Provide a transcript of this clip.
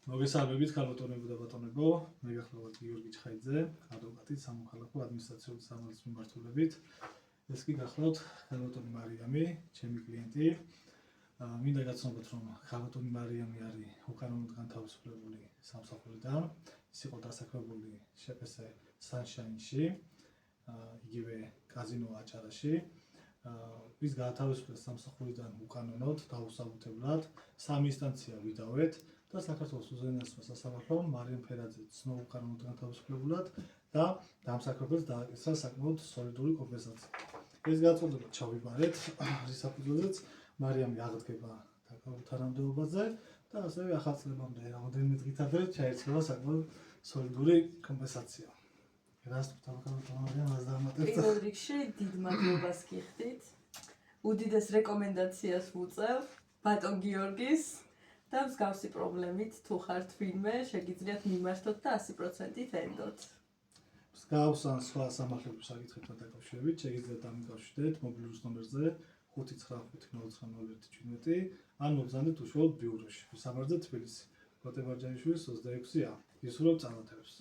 მოგესალმებით ქალბატონებო და ბატონებო, მე გახლავართ გიორგი ჩხაიძე, ადვოკატი სამოქალაქო ადმინისტრაციული სამართლის მიმართულებით. ეს კი გახლავთ ქალბატონი მარიამი, ჩემი კლიენტი. მინდა გაცნობოთ, რომ ქალბატონი მარიამი არის უკანონოდ განთავისუფლებული სამსახურიდან. ის იყო დასაქმებული შპს სანშაინში, იგივე კაზინო აჭარაში. ის გაათავისუფლეს სამსახურიდან უკანონოდ, დაუსაბუთებლად, 3 ინსტანცია ვიდავეთ და საქართველოს უზენაესმა სასამართლომ მარიამ ფერაძე ცნო უკანონოდ განთავისუფლებულად და დამსაქმებელს დააკისრა საკმაოდ სოლიდური კომპენსაცია. ეს გაწყვეტილება ჩავიბარეთ, რის საფუძველზეც მარიამი აღდგება თანამდებობაზე და ასევე ახალ წლებამდე რამდენიმე დღით ადრე ჩაირიცხება საკმაოდ სოლიდური კომპენსაცია. პირველ რიგში დიდ მადლობას გიხდით. უდიდეს რეკომენდაციას ვუწევ ბატონ გიორგის და მსგავსი პრობლემით თუ ხართ ვინმე, შეგიძლიათ მიმართოთ და 100%-ით ენდოთ. მსგავს ან სხვა სამართლებრივ საკითხებთან დაკავშირებით შეგიძლიათ დამიკავშირდეთ მობილურის ნომერზე 5959017 ან მოგზავნეთ უშუალოდ ბიუროში. ვისამართზე თბილისი. გოთე მარჯანიშვილის 26-ა. გისურვებთ წარმატებებს.